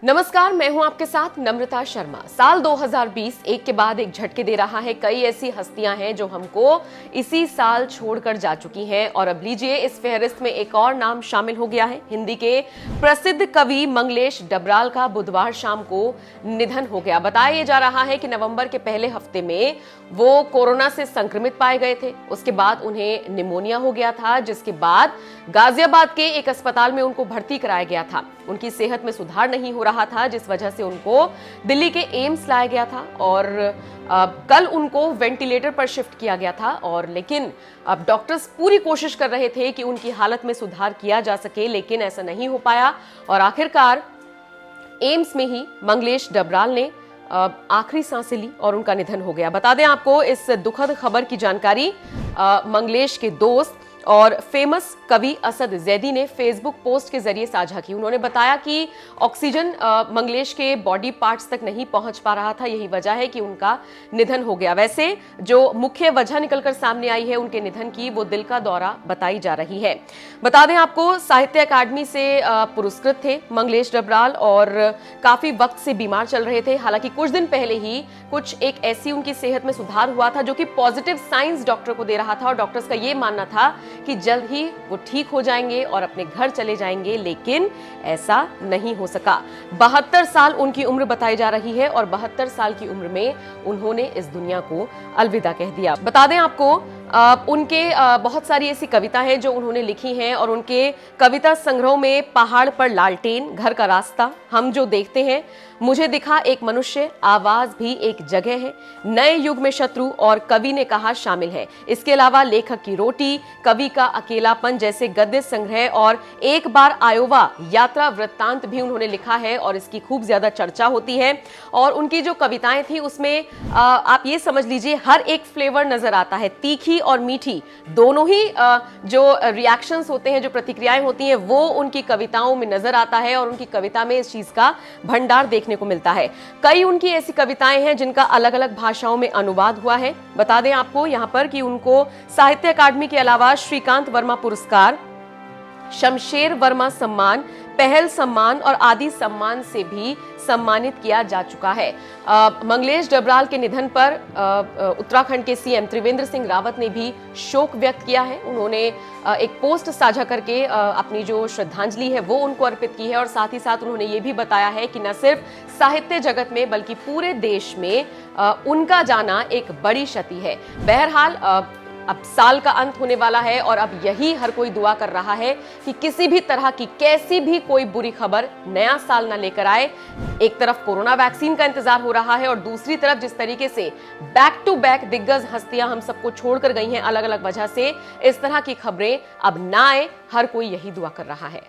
नमस्कार, मैं हूं आपके साथ नम्रता शर्मा। साल 2020 एक के बाद एक झटके दे रहा है। कई ऐसी हस्तियां हैं जो हमको इसी साल छोड़कर जा चुकी हैं और अब लीजिए इस फहरिस्त में एक और नाम शामिल हो गया है। हिंदी के प्रसिद्ध कवि मंगलेश डबराल का बुधवार शाम को निधन हो गया। बताया जा रहा है कि नवंबर के पहले हफ्ते में वो कोरोना से संक्रमित पाए गए थे। उसके बाद उन्हें निमोनिया हो गया था, जिसके बाद गाजियाबाद के एक अस्पताल में उनको भर्ती कराया गया था। उनकी सेहत में सुधार नहीं हो रहा था, जिस वजह से उनको दिल्ली के एम्स लाया गया था और कल उनको वेंटिलेटर पर शिफ्ट किया गया था। और लेकिन अब डॉक्टर्स पूरी कोशिश कर रहे थे कि उनकी हालत में सुधार किया जा सके, लेकिन ऐसा नहीं हो पाया और आखिरकार एम्स में ही मंगलेश डबराल ने आखिरी सांसें ली और उनका निधन हो गया। बता दें आपको इस दुखद खबर की जानकारी मंगलेश के दोस्त और फेमस कवि असद जैदी ने फेसबुक पोस्ट के जरिए साझा की। उन्होंने बताया कि ऑक्सीजन मंगलेश के बॉडी पार्ट्स तक नहीं पहुंच पा रहा था, यही वजह है कि उनका निधन हो गया। वैसे जो मुख्य वजह निकलकर सामने आई है उनके निधन की, वो दिल का दौरा बताई जा रही है। बता दें आपको साहित्य अकादमी से पुरस्कृत थे मंगलेश डबराल और काफी वक्त से बीमार चल रहे थे। हालांकि कुछ दिन पहले ही कुछ एक ऐसी उनकी सेहत में सुधार हुआ था जो कि पॉजिटिव साइंस डॉक्टर को दे रहा था और डॉक्टर्स का ये मानना था कि जल्द ही वो ठीक हो जाएंगे और अपने घर चले जाएंगे, लेकिन ऐसा नहीं हो सका। 72 साल उनकी उम्र बताई जा रही है और 72 साल की उम्र में उन्होंने इस दुनिया को अलविदा कह दिया। बता दें आपको उनके बहुत सारी ऐसी कविता हैं जो उन्होंने लिखी हैं और उनके कविता संग्रह में पहाड़ पर लालटेन, घर का रास्ता, हम जो देखते हैं, मुझे दिखा एक मनुष्य, आवाज भी एक जगह है, नए युग में शत्रु और कवि ने कहा शामिल है। इसके अलावा लेखक की रोटी, कवि का अकेलापन जैसे गद्य संग्रह और एक बार आयोवा यात्रा वृत्तांत भी उन्होंने लिखा है और इसकी खूब ज्यादा चर्चा होती है। और उनकी जो कविताएं थी उसमें आप ये समझ लीजिए हर एक फ्लेवर नजर आता है, तीखी और मीठी दोनों ही जो रिएक्शंस होते हैं, जो प्रतिक्रियाएं होती हैं, वो उनकी कविताओं में नजर आता है और उनकी कविता में इस चीज का भंडार देखने को मिलता है। कई उनकी ऐसी कविताएं हैं जिनका अलग अलग भाषाओं में अनुवाद हुआ है। बता दें आपको यहां पर कि उनको साहित्य अकादमी के अलावा श्रीकांत वर्मा पुरस्कार, शमशेर वर्मा सम्मान, पहल सम्मान और आदि सम्मान से भी सम्मानित किया जा चुका है। मंगलेश डबराल के निधन पर उत्तराखंड के सीएम त्रिवेंद्र सिंह रावत ने भी शोक व्यक्त किया है। उन्होंने एक पोस्ट साझा करके अपनी जो श्रद्धांजलि है वो उनको अर्पित की है और साथ ही साथ उन्होंने ये भी बताया है कि न सिर्फ साहित्य जगत में बल्कि पूरे देश में उनका जाना एक बड़ी क्षति है। बहरहाल अब साल का अंत होने वाला है और अब यही हर कोई दुआ कर रहा है कि किसी भी तरह की कैसी भी कोई बुरी खबर नया साल ना लेकर आए। एक तरफ कोरोना वैक्सीन का इंतजार हो रहा है और दूसरी तरफ जिस तरीके से बैक टू बैक दिग्गज हस्तियां हम सबको छोड़कर गई हैं अलग अलग वजह से, इस तरह की खबरें अब ना आए, हर कोई यही दुआ कर रहा है।